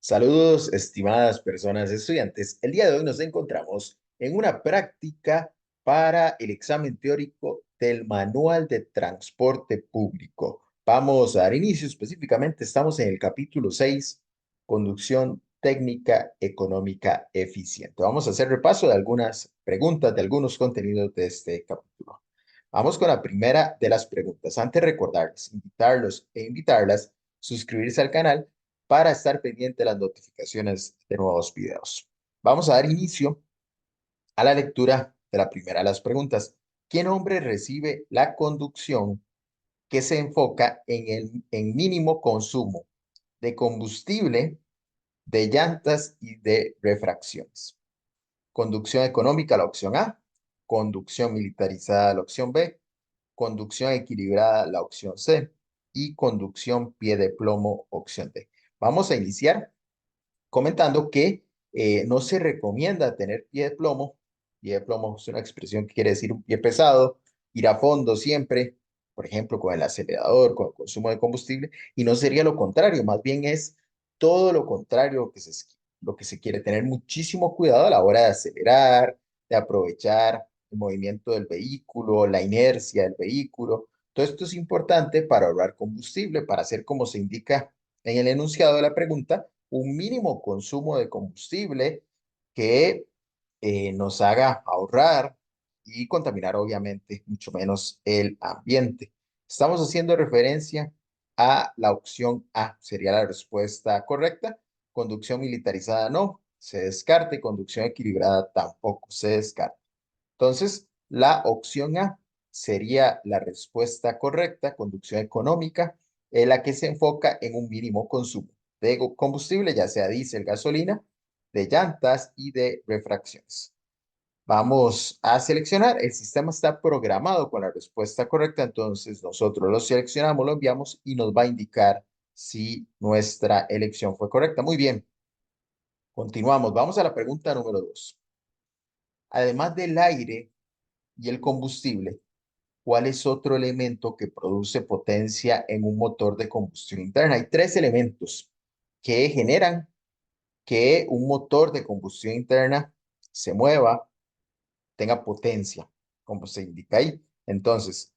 Saludos, estimadas personas estudiantes. El día de hoy nos encontramos en una práctica para el examen teórico del Manual de Transporte Público. Vamos a dar inicio, específicamente estamos en el capítulo 6, Conducción Técnica Económica Eficiente. Vamos a hacer repaso de algunas preguntas, de algunos contenidos de este capítulo. Vamos con la primera de las preguntas. Antes recordarles, invitarlos e invitarlas, suscribirse al canal para estar pendiente de las notificaciones de nuevos videos. Vamos a dar inicio a la lectura de la primera de las preguntas. ¿Qué nombre recibe la conducción que se enfoca en mínimo consumo de combustible, de llantas y de refracciones? Conducción económica, la opción A. Conducción militarizada, la opción B. Conducción equilibrada, la opción C. Y conducción pie de plomo, opción D. Vamos a iniciar comentando que no se recomienda tener pie de plomo. Pie de plomo es una expresión que quiere decir un pie pesado, ir a fondo siempre, por ejemplo, con el acelerador, con el consumo de combustible, y no sería lo contrario, más bien es todo lo contrario lo que se quiere, tener muchísimo cuidado a la hora de acelerar, de aprovechar el movimiento del vehículo, la inercia del vehículo. Todo esto es importante para ahorrar combustible, para hacer como se indica en el enunciado de la pregunta, un mínimo consumo de combustible que nos haga ahorrar y contaminar obviamente mucho menos el ambiente. Estamos haciendo referencia a la opción A, sería la respuesta correcta. Conducción militarizada no, se descarte. Conducción equilibrada tampoco se descarta. Entonces, la opción A sería la respuesta correcta. Conducción económica, la que se enfoca en un mínimo consumo de combustible, ya sea diésel, gasolina, de llantas y de refracciones. Vamos a seleccionar. El sistema está programado con la respuesta correcta, entonces nosotros lo seleccionamos, lo enviamos y nos va a indicar si nuestra elección fue correcta. Muy bien, continuamos. Vamos a la pregunta número 2. Además del aire y el combustible, ¿cuál es otro elemento que produce potencia en un motor de combustión interna? Hay tres elementos que generan que un motor de combustión interna se mueva, tenga potencia, como se indica ahí. Entonces,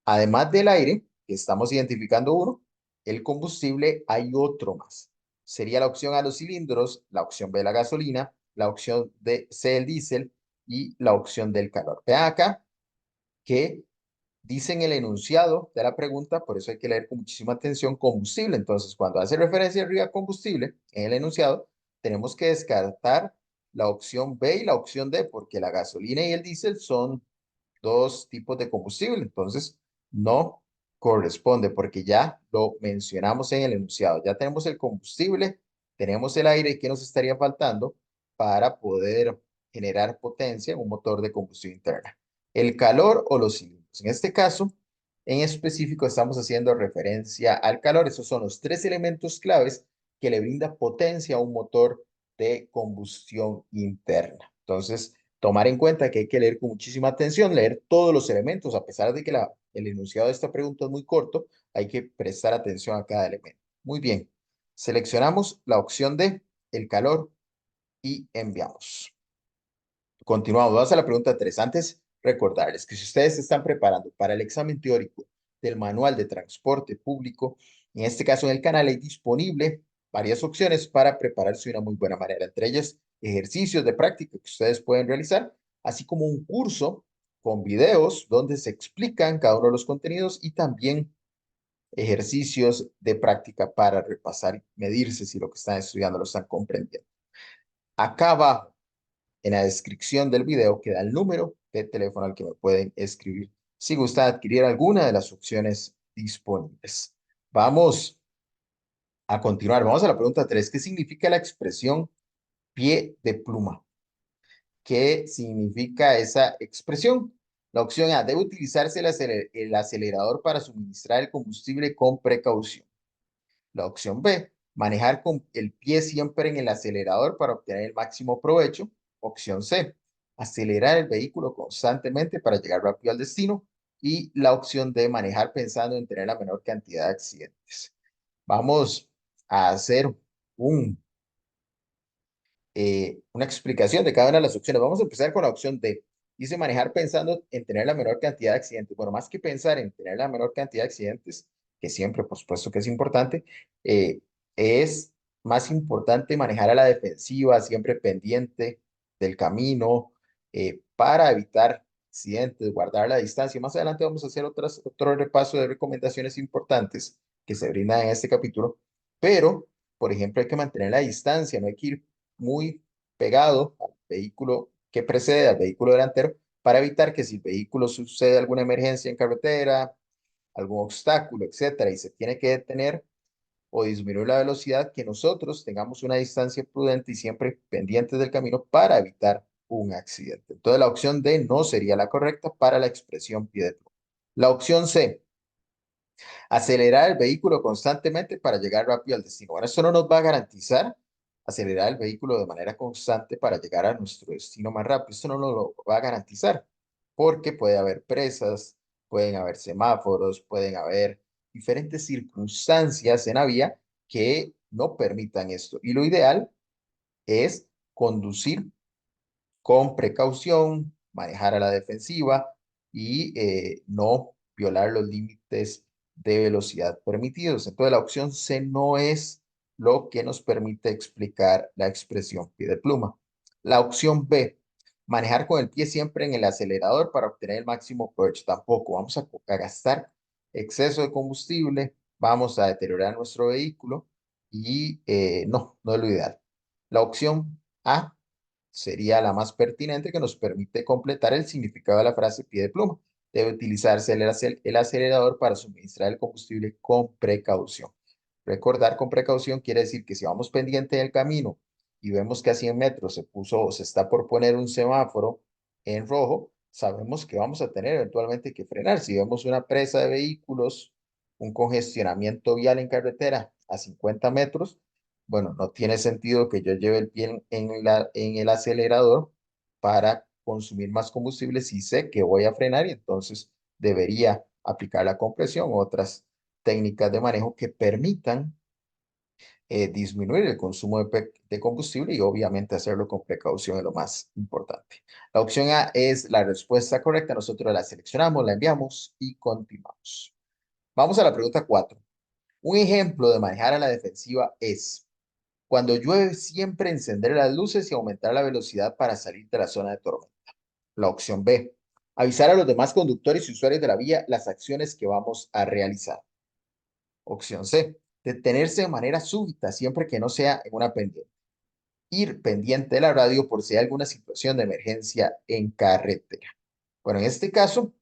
además del aire, que estamos identificando uno, el combustible hay otro más. Sería la opción A, los cilindros, la opción B, la gasolina, la opción C, el diésel y la opción del calor. Vean acá que dice en el enunciado de la pregunta, por eso hay que leer con muchísima atención, combustible. Entonces, cuando hace referencia arriba a combustible, en el enunciado, tenemos que descartar la opción B y la opción D, porque la gasolina y el diésel son dos tipos de combustible. Entonces, no corresponde, porque ya lo mencionamos en el enunciado. Ya tenemos el combustible, tenemos el aire, ¿qué nos estaría faltando para poder generar potencia en un motor de combustión interna? El calor o los cilindros. En este caso, en específico, estamos haciendo referencia al calor. Esos son los tres elementos claves que le brinda potencia a un motor de combustión interna. Entonces, tomar en cuenta que hay que leer con muchísima atención, leer todos los elementos, a pesar de que el enunciado de esta pregunta es muy corto, hay que prestar atención a cada elemento. Muy bien, seleccionamos la opción D, el calor, y enviamos. Continuamos, vamos a la pregunta 3. Antes, recordarles que si ustedes se están preparando para el examen teórico del Manual de Transporte Público, en este caso en el canal hay disponible varias opciones para prepararse de una muy buena manera, entre ellas ejercicios de práctica que ustedes pueden realizar, así como un curso con videos donde se explican cada uno de los contenidos y también ejercicios de práctica para repasar y medirse si lo que están estudiando lo están comprendiendo. Acá abajo en la descripción del video queda el número de teléfono al que me pueden escribir si gusta adquirir alguna de las opciones disponibles. Vamos a continuar. Vamos a la pregunta 3. ¿Qué significa la expresión pie de pluma? ¿Qué significa esa expresión? La opción A, debe utilizarse el acelerador para suministrar el combustible con precaución. La opción B, manejar con el pie siempre en el acelerador para obtener el máximo provecho. Opción C, acelerar el vehículo constantemente para llegar rápido al destino. Y la opción D, manejar pensando en tener la menor cantidad de accidentes. Vamos a hacer un una explicación de cada una de las opciones. Vamos a empezar con la opción D. Dice manejar pensando en tener la menor cantidad de accidentes. Bueno, más que pensar en tener la menor cantidad de accidentes, que siempre, por supuesto que es importante, eh, es más importante manejar a la defensiva, siempre pendiente del camino, para evitar accidentes, guardar la distancia. Más adelante vamos a hacer otro repaso de recomendaciones importantes que se brindan en este capítulo, pero, por ejemplo, hay que mantener la distancia, no hay que ir muy pegado al vehículo que precede, al vehículo delantero, para evitar que si el vehículo sucede alguna emergencia en carretera, algún obstáculo, etcétera, y se tiene que detener o disminuir la velocidad, que nosotros tengamos una distancia prudente y siempre pendientes del camino para evitar un accidente. Entonces, la opción D no sería la correcta para la expresión pie de plomo. La opción C, acelerar el vehículo constantemente para llegar rápido al destino. Bueno, esto no nos va a garantizar acelerar el vehículo de manera constante para llegar a nuestro destino más rápido. Esto no nos lo va a garantizar porque puede haber presas, pueden haber semáforos, pueden haber diferentes circunstancias en la vía que no permitan esto. Y lo ideal es conducir con precaución, manejar a la defensiva y no violar los límites de velocidad permitidos. Entonces, la opción C no es lo que nos permite explicar la expresión pie de pluma. La opción B, manejar con el pie siempre en el acelerador para obtener el máximo provecho. Tampoco vamos a gastar exceso de combustible, vamos a deteriorar nuestro vehículo y no es lo ideal. La opción A sería la más pertinente, que nos permite completar el significado de la frase pie de pluma. Debe utilizarse el acelerador para suministrar el combustible con precaución. Recordar con precaución quiere decir que si vamos pendiente del camino y vemos que a 100 metros se puso o se está por poner un semáforo en rojo, sabemos que vamos a tener eventualmente que frenar. Si vemos una presa de vehículos, un congestionamiento vial en carretera a 50 metros, bueno, no tiene sentido que yo lleve el pie en el acelerador para consumir más combustible si sé que voy a frenar, y entonces debería aplicar la compresión o otras técnicas de manejo que permitan disminuir el consumo de combustible, y obviamente hacerlo con precaución es lo más importante. La opción A es la respuesta correcta. Nosotros la seleccionamos, la enviamos y continuamos. Vamos a la pregunta 4. Un ejemplo de manejar a la defensiva es: cuando llueve, siempre encender las luces y aumentar la velocidad para salir de la zona de tormenta. La opción B, avisar a los demás conductores y usuarios de la vía las acciones que vamos a realizar. Opción C, detenerse de manera súbita siempre que no sea en una pendiente. Ir pendiente de la radio por si hay alguna situación de emergencia en carretera. Bueno, en este caso,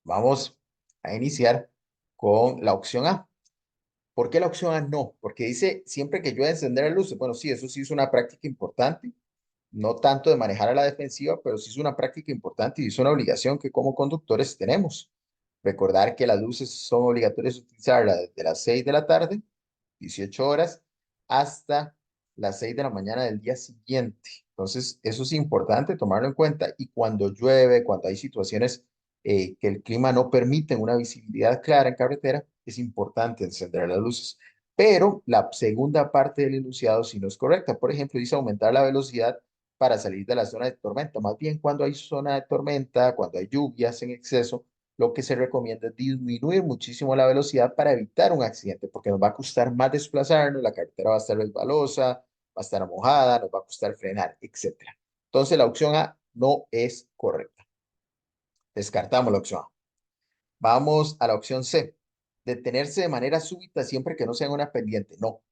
vamos a iniciar con la opción A. ¿Por qué la opción A no? Porque dice siempre que yo encender las luces. Bueno, sí, eso sí es una práctica importante, no tanto de manejar a la defensiva, pero sí es una práctica importante y es una obligación que como conductores tenemos. Recordar que las luces son obligatorias utilizarlas desde las 6 de la tarde, 18 horas, hasta las 6 de la mañana del día siguiente. Entonces, eso es importante tomarlo en cuenta. Y cuando llueve, cuando hay situaciones que el clima no permite una visibilidad clara en carretera, es importante encender las luces. Pero la segunda parte del enunciado sí no es correcta. Por ejemplo, dice aumentar la velocidad para salir de la zona de tormenta. Más bien, cuando hay zona de tormenta, cuando hay lluvias en exceso, lo que se recomienda es disminuir muchísimo la velocidad para evitar un accidente, porque nos va a costar más desplazarnos, la carretera va a estar resbalosa, va a estar mojada, nos va a costar frenar, etcétera. Entonces, la opción A no es correcta. Descartamos la opción A. Vamos a la opción C. Detenerse de manera súbita siempre que no sea en una pendiente. No.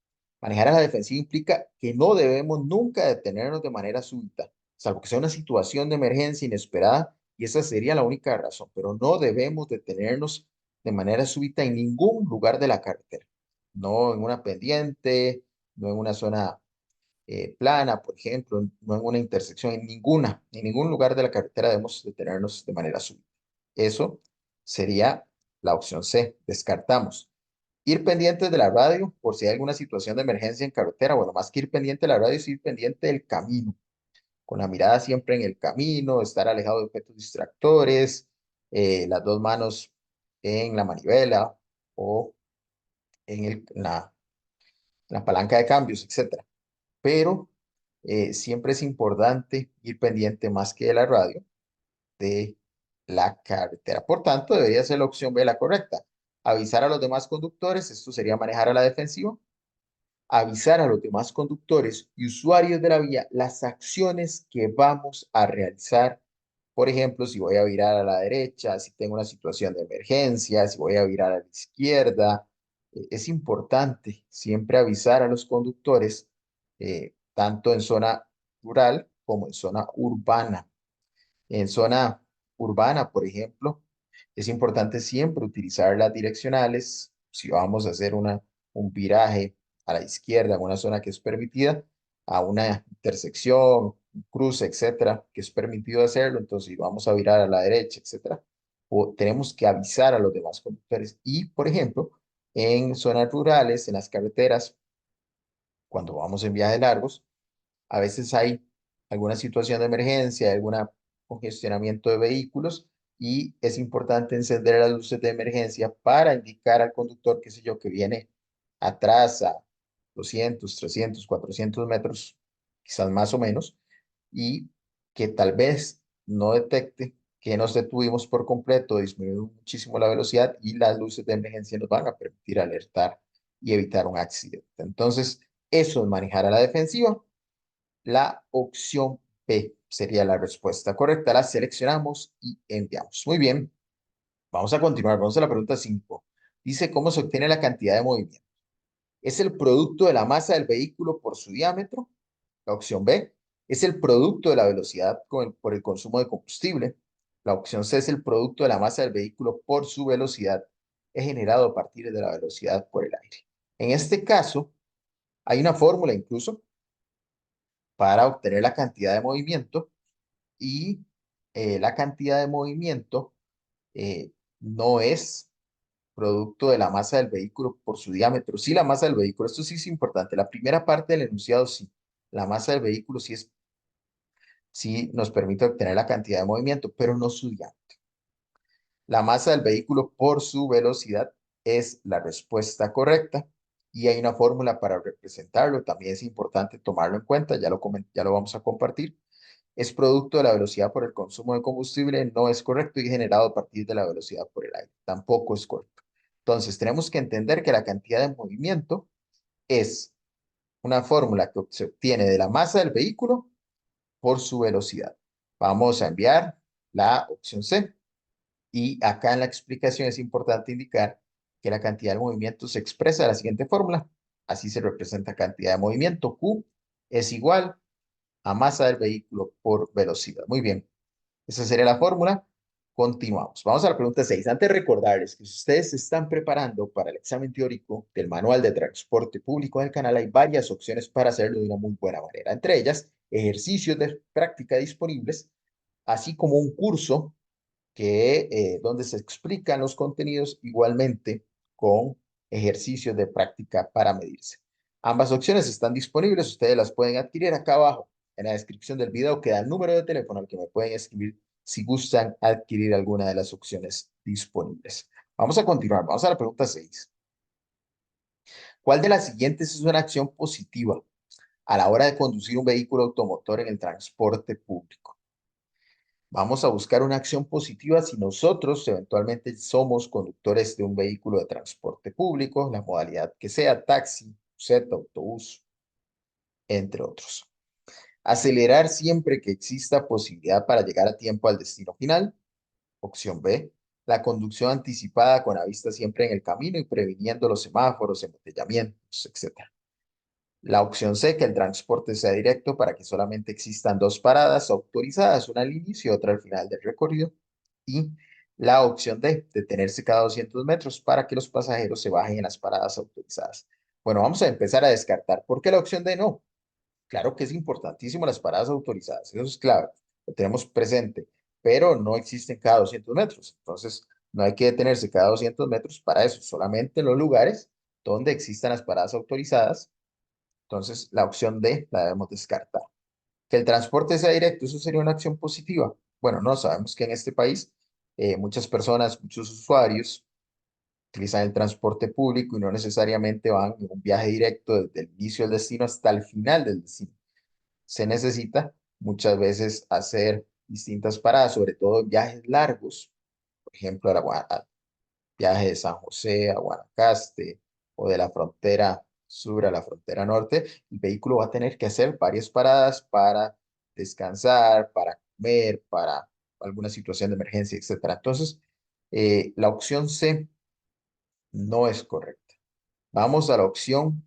Manejar a la defensiva implica que no debemos nunca detenernos de manera súbita, salvo que sea una situación de emergencia inesperada, y esa sería la única razón, pero no debemos detenernos de manera súbita en ningún lugar de la carretera. No en una pendiente, no en una zona plana, por ejemplo, no en una intersección, en ningún lugar de la carretera debemos detenernos de manera súbita. Eso sería la opción C. Descartamos. Ir pendientes de la radio por si hay alguna situación de emergencia en carretera. Bueno, más que ir pendiente de la radio, es ir pendiente del camino, con la mirada siempre en el camino, estar alejado de objetos distractores, las dos manos en la manivela o en la palanca de cambios, etcétera. Pero siempre es importante ir pendiente más que de la radio de la carretera. Por tanto, debería ser la opción B la correcta. Avisar a los demás conductores, esto sería manejar a la defensiva. Avisar a los demás conductores y usuarios de la vía las acciones que vamos a realizar. Por ejemplo, si voy a virar a la derecha, si tengo una situación de emergencia, si voy a virar a la izquierda. Es importante siempre avisar a los conductores, tanto en zona rural como en zona urbana. En zona urbana, por ejemplo, es importante siempre utilizar las direccionales. Si vamos a hacer un viraje a la izquierda en una zona que es permitida, a una intersección, un cruce, etcétera, que es permitido hacerlo, entonces si vamos a virar a la derecha, etcétera, o tenemos que avisar a los demás conductores. Y, por ejemplo, en zonas rurales, en las carreteras, cuando vamos en viajes largos, a veces hay alguna situación de emergencia, algún congestionamiento de vehículos y es importante encender las luces de emergencia para indicar al conductor, qué sé yo, que viene atrás a 200, 300, 400 metros, quizás más o menos, y que tal vez no detecte que nos detuvimos por completo, disminuyó muchísimo la velocidad y las luces de emergencia nos van a permitir alertar y evitar un accidente. Entonces, eso es manejar a la defensiva. La opción B sería la respuesta correcta. La seleccionamos y enviamos. Muy bien, vamos a continuar. Vamos a la pregunta 5. Dice, ¿cómo se obtiene la cantidad de movimiento? ¿Es el producto de la masa del vehículo por su diámetro? La opción B. ¿Es el producto de la velocidad por el consumo de combustible? La opción C es el producto de la masa del vehículo por su velocidad. Es generado a partir de la velocidad por el aire. En este caso, hay una fórmula incluso para obtener la cantidad de movimiento y la cantidad de movimiento no es producto de la masa del vehículo por su diámetro. Sí, la masa del vehículo, esto sí es importante. La primera parte del enunciado, sí. La masa del vehículo sí nos permite obtener la cantidad de movimiento, pero no su diámetro. La masa del vehículo por su velocidad es la respuesta correcta y hay una fórmula para representarlo. También es importante tomarlo en cuenta, ya lo vamos a compartir. Es producto de la velocidad por el consumo de combustible, no es correcto y generado a partir de la velocidad por el aire, tampoco es correcto. Entonces, tenemos que entender que la cantidad de movimiento es una fórmula que se obtiene de la masa del vehículo por su velocidad. Vamos a enviar la opción C y acá en la explicación es importante indicar que la cantidad de movimiento se expresa de la siguiente fórmula. Así se representa cantidad de movimiento. Q es igual a masa del vehículo por velocidad. Muy bien. Esa sería la fórmula. Continuamos. Vamos a la pregunta 6. Antes de recordarles que si ustedes se están preparando para el examen teórico del Manual de Transporte Público del canal, hay varias opciones para hacerlo de una muy buena manera. Entre ellas, ejercicios de práctica disponibles, así como un curso donde se explican los contenidos igualmente con ejercicios de práctica para medirse. Ambas opciones están disponibles, ustedes las pueden adquirir acá abajo. En la descripción del video queda el número de teléfono al que me pueden escribir si gustan adquirir alguna de las opciones disponibles. Vamos a continuar, vamos a la pregunta 6. ¿Cuál de las siguientes es una acción positiva a la hora de conducir un vehículo automotor en el transporte público? Vamos a buscar una acción positiva si nosotros eventualmente somos conductores de un vehículo de transporte público, la modalidad que sea, taxi, Z, autobús, entre otros. Acelerar siempre que exista posibilidad para llegar a tiempo al destino final. Opción B. La conducción anticipada con la vista siempre en el camino y previniendo los semáforos, embotellamientos, etc. La opción C, que el transporte sea directo para que solamente existan dos paradas autorizadas, una al inicio y otra al final del recorrido. Y la opción D, detenerse cada 200 metros para que los pasajeros se bajen en las paradas autorizadas. Bueno, vamos a empezar a descartar. ¿Por qué la opción D no? Claro que es importantísimo las paradas autorizadas, eso es clave, lo tenemos presente, pero no existen cada 200 metros. Entonces, no hay que detenerse cada 200 metros para eso, solamente en los lugares donde existan las paradas autorizadas. Entonces, la opción D la debemos descartar. Que el transporte sea directo, eso sería una acción positiva. Bueno, no, sabemos que en este país muchas personas, muchos usuarios utilizan el transporte público y no necesariamente van en un viaje directo desde el inicio del destino hasta el final del destino, se necesita muchas veces hacer distintas paradas, sobre todo en viajes largos, por ejemplo, viaje de San José a Guanacaste o de la frontera sur a la frontera norte, el vehículo va a tener que hacer varias paradas para descansar, para comer, para alguna situación de emergencia, etcétera. Entonces, la opción C no es correcta. Vamos a la opción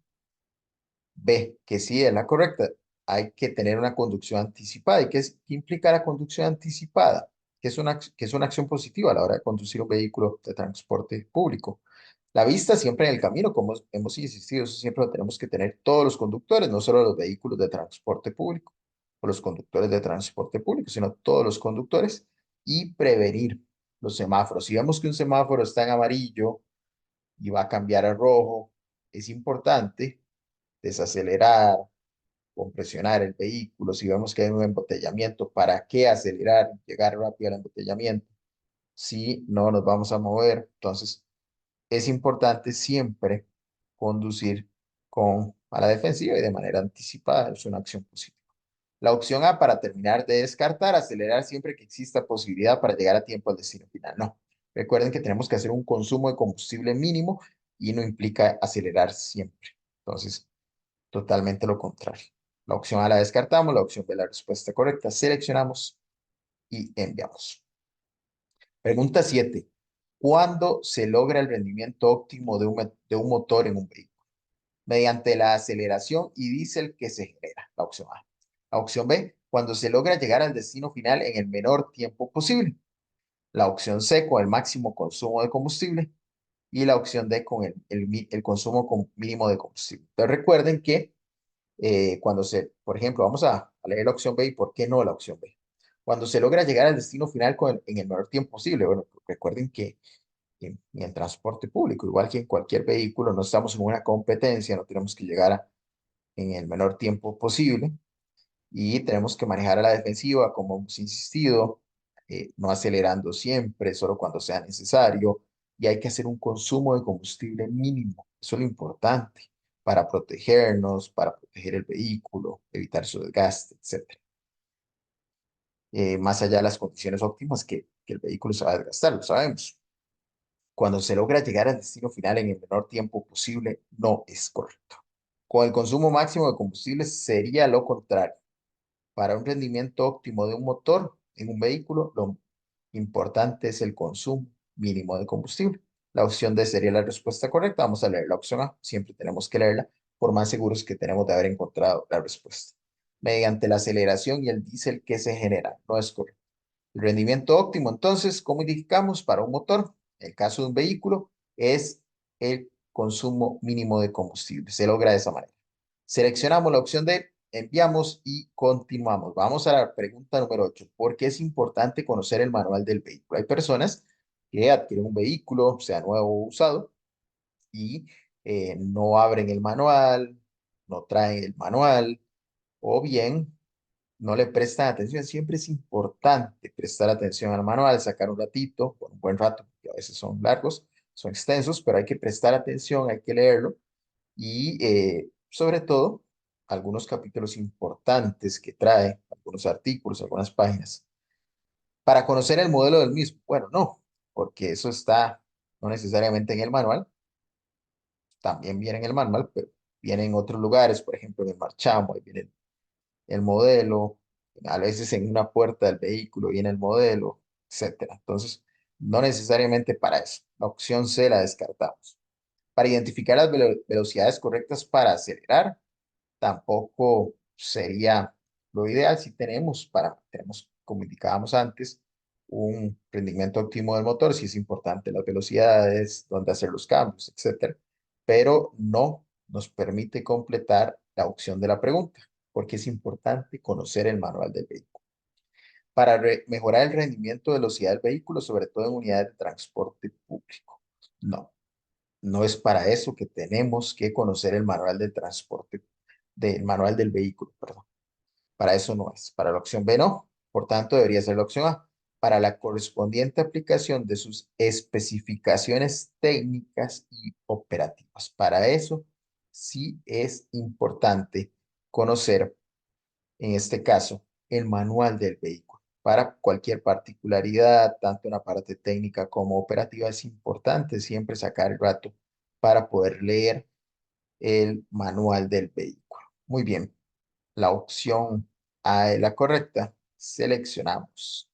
B, que sí es la correcta. Hay que tener una conducción anticipada. ¿Y qué implica la conducción anticipada? Que es una acción positiva a la hora de conducir un vehículo de transporte público. La vista siempre en el camino, como hemos insistido, eso siempre lo tenemos que tener todos los conductores, no solo los vehículos de transporte público o los conductores de transporte público, sino todos los conductores y prevenir los semáforos. Si vemos que un semáforo está en amarillo y va a cambiar a rojo, es importante desacelerar, compresionar el vehículo. Si vemos que hay un embotellamiento, ¿para qué acelerar, llegar rápido al embotellamiento? Si no nos vamos a mover, entonces es importante siempre conducir a la defensiva y de manera anticipada. Es una acción positiva. La opción A, para terminar de descartar, acelerar siempre que exista posibilidad para llegar a tiempo al destino final. No. Recuerden que tenemos que hacer un consumo de combustible mínimo y no implica acelerar siempre. Entonces, totalmente lo contrario. La opción A la descartamos, la opción B la respuesta correcta. Seleccionamos y enviamos. Pregunta 7. ¿Cuándo se logra el rendimiento óptimo de un motor en un vehículo? Mediante la aceleración y diésel que se genera, la opción A. La opción B, cuando se logra llegar al destino final en el menor tiempo posible. La opción C, con el máximo consumo de combustible. Y la opción D, con el consumo mínimo de combustible. Entonces recuerden que por ejemplo, vamos a leer la opción B y por qué no la opción B. Cuando se logra llegar al destino final en el menor tiempo posible. Bueno, recuerden que en el transporte público, igual que en cualquier vehículo, no estamos en una competencia, no tenemos que llegar en el menor tiempo posible y tenemos que manejar a la defensiva, como hemos insistido, no acelerando siempre, solo cuando sea necesario, y hay que hacer un consumo de combustible mínimo. Eso es lo importante para protegernos, para proteger el vehículo, evitar su desgaste, etcétera. Más allá de las condiciones óptimas que el vehículo se va a desgastar, lo sabemos. Cuando se logra llegar al destino final en el menor tiempo posible, no es correcto. Con el consumo máximo de combustible sería lo contrario. Para un rendimiento óptimo de un motor en un vehículo, lo importante es el consumo mínimo de combustible. La opción D sería la respuesta correcta. Vamos a leer la opción A. Siempre tenemos que leerla, por más seguros que tenemos de haber encontrado la respuesta. Mediante la aceleración y el diésel que se genera. No es correcto. El rendimiento óptimo, entonces, ¿cómo indicamos para un motor? En el caso de un vehículo, es el consumo mínimo de combustible. Se logra de esa manera. Seleccionamos la opción D, enviamos y continuamos. Vamos a la pregunta número 8. ¿Por qué es importante conocer el manual del vehículo? Hay personas que adquieren un vehículo, sea nuevo o usado, y no abren el manual, no traen el manual, o bien no le prestan atención. Siempre es importante prestar atención al manual, sacar un ratito, por un buen rato, porque a veces son largos, son extensos, pero hay que prestar atención, hay que leerlo y sobre todo algunos capítulos importantes que trae, algunos artículos, algunas páginas, para conocer el modelo del mismo. Bueno, no, porque eso está no necesariamente en el manual, también viene en el manual, pero viene en otros lugares, por ejemplo, en el marchamo, ahí viene el modelo, a veces en una puerta del vehículo viene el modelo, etcétera. Entonces, no necesariamente para eso. La opción C la descartamos. Para identificar las velocidades correctas para acelerar, tampoco sería lo ideal si tenemos, como indicábamos antes, un rendimiento óptimo del motor, si es importante las velocidades, dónde hacer los cambios, etcétera, pero no nos permite completar la opción de la pregunta, porque es importante conocer el manual del vehículo. Para mejorar el rendimiento de velocidad del vehículo, sobre todo en unidades de transporte público. No, no es para eso que tenemos que conocer el manual del transporte, del manual del vehículo, perdón. Para eso no es. Para la opción B no. Por tanto, debería ser la opción A. Para la correspondiente aplicación de sus especificaciones técnicas y operativas. Para eso sí es importante conocer en este caso, el manual del vehículo. Para cualquier particularidad, tanto en la parte técnica como operativa, es importante siempre sacar el rato para poder leer el manual del vehículo. Muy bien, la opción A es la correcta. Seleccionamos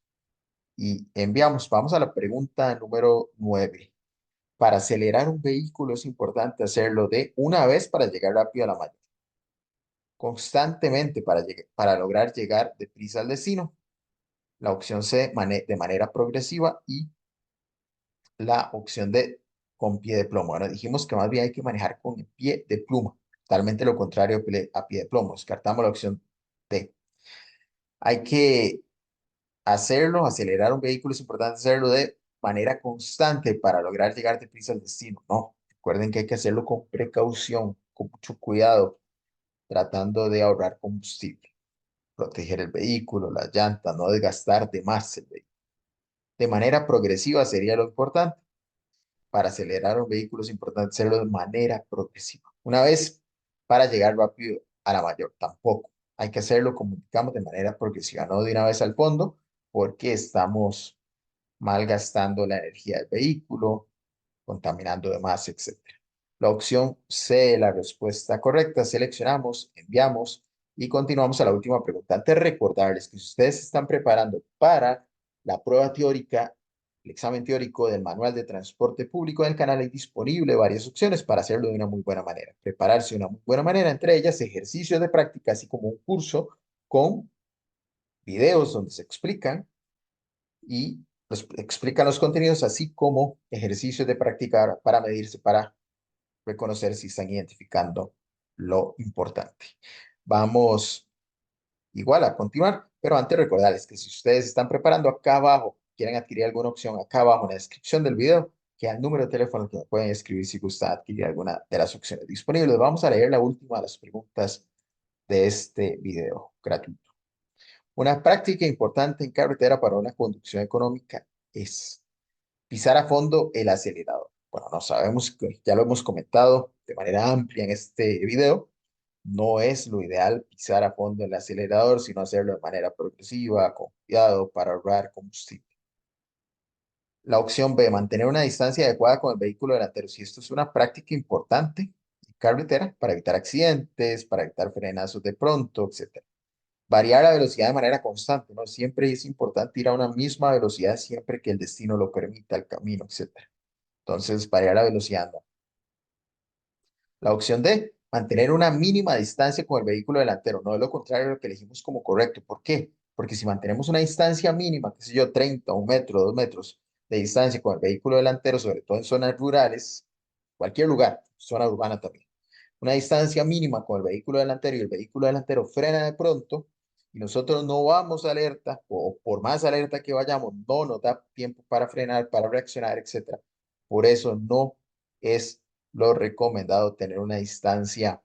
y enviamos. Vamos a la pregunta número 9. Para acelerar un vehículo es importante hacerlo de una vez para llegar rápido a la meta, constantemente para lograr llegar deprisa al destino. La opción C, de manera progresiva, y la opción D, con pie de plomo. Ahora dijimos que más bien hay que manejar con el pie de pluma, totalmente lo contrario a pie de plomo. Descartamos la opción D. Hay que hacerlo, acelerar un vehículo es importante hacerlo de manera constante para lograr llegar deprisa al destino. No, recuerden que hay que hacerlo con precaución, con mucho cuidado, tratando de ahorrar combustible, proteger el vehículo, las llantas, no desgastar de más el vehículo. De manera progresiva sería lo importante. Para acelerar un vehículo es importante hacerlo de manera progresiva. Una vez para llegar rápido a la mayor, tampoco. Hay que hacerlo, como indicamos, de manera progresiva, no de una vez al fondo, porque estamos malgastando la energía del vehículo, contaminando de más, etcétera. La opción C, la respuesta correcta, seleccionamos, enviamos y continuamos a la última pregunta. Antes de recordarles que si ustedes se están preparando para la prueba teórica, el examen teórico del manual de transporte público del canal, hay disponible varias opciones para hacerlo de una muy buena manera. Prepararse de una muy buena manera, entre ellas ejercicios de práctica, así como un curso con videos donde se explican y explican los contenidos, así como ejercicios de practicar para medirse, para reconocer si están identificando lo importante. Vamos igual a continuar, pero antes recordarles que si ustedes están preparando acá abajo, quieren adquirir alguna opción acá abajo en la descripción del video, que al número de teléfono que me pueden escribir si gustan adquirir alguna de las opciones disponibles. Vamos a leer la última de las preguntas de este video gratuito. Una práctica importante en carretera para una conducción económica es pisar a fondo el acelerador. Bueno, no sabemos, ya lo hemos comentado de manera amplia en este video. No es lo ideal pisar a fondo el acelerador, sino hacerlo de manera progresiva, con cuidado, para ahorrar combustible. La opción B, mantener una distancia adecuada con el vehículo delantero. Si esto es una práctica importante en carretera para evitar accidentes, para evitar frenazos de pronto, etc. Variar la velocidad de manera constante, ¿no? Siempre es importante ir a una misma velocidad siempre que el destino lo permita, el camino, etcétera. Entonces, variar la velocidad no. La opción D, mantener una mínima distancia con el vehículo delantero, no es lo contrario a lo que elegimos como correcto. ¿Por qué? Porque si mantenemos una distancia mínima, qué sé yo, 30, 1 metro, 2 metros de distancia con el vehículo delantero, sobre todo en zonas rurales, cualquier lugar, zona urbana también, una distancia mínima con el vehículo delantero y el vehículo delantero frena de pronto y nosotros no vamos alerta o por más alerta que vayamos, no nos da tiempo para frenar, para reaccionar, etcétera. Por eso no es lo recomendado tener una distancia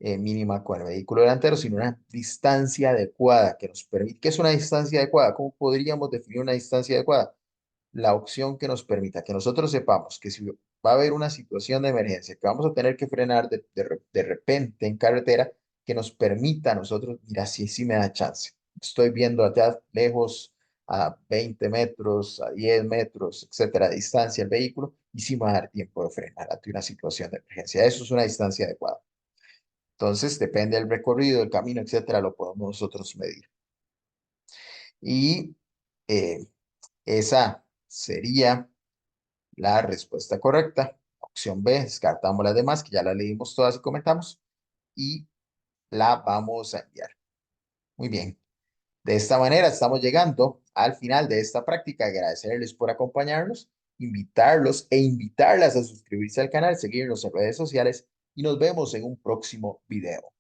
mínima con el vehículo delantero, sino una distancia adecuada que nos permite. ¿Qué es una distancia adecuada? ¿Cómo podríamos definir una distancia adecuada? La opción que nos permita que nosotros sepamos que si va a haber una situación de emergencia, que vamos a tener que frenar de repente en carretera, que nos permita a nosotros, mira, sí, sí me da chance. Estoy viendo allá lejos a 20 metros, a 10 metros, etcétera, de distancia el vehículo, y sí me va a dar tiempo de frenar ante una situación de emergencia. Eso es una distancia adecuada. Entonces, depende del recorrido, el camino, etcétera, lo podemos nosotros medir. Y eh, esa sería la respuesta correcta. Opción B, descartamos las demás, que ya las leímos todas y comentamos, y la vamos a enviar. Muy bien. De esta manera estamos llegando al final de esta práctica. Agradecerles por acompañarnos, invitarlos e invitarlas a suscribirse al canal, seguirnos en redes sociales y nos vemos en un próximo video.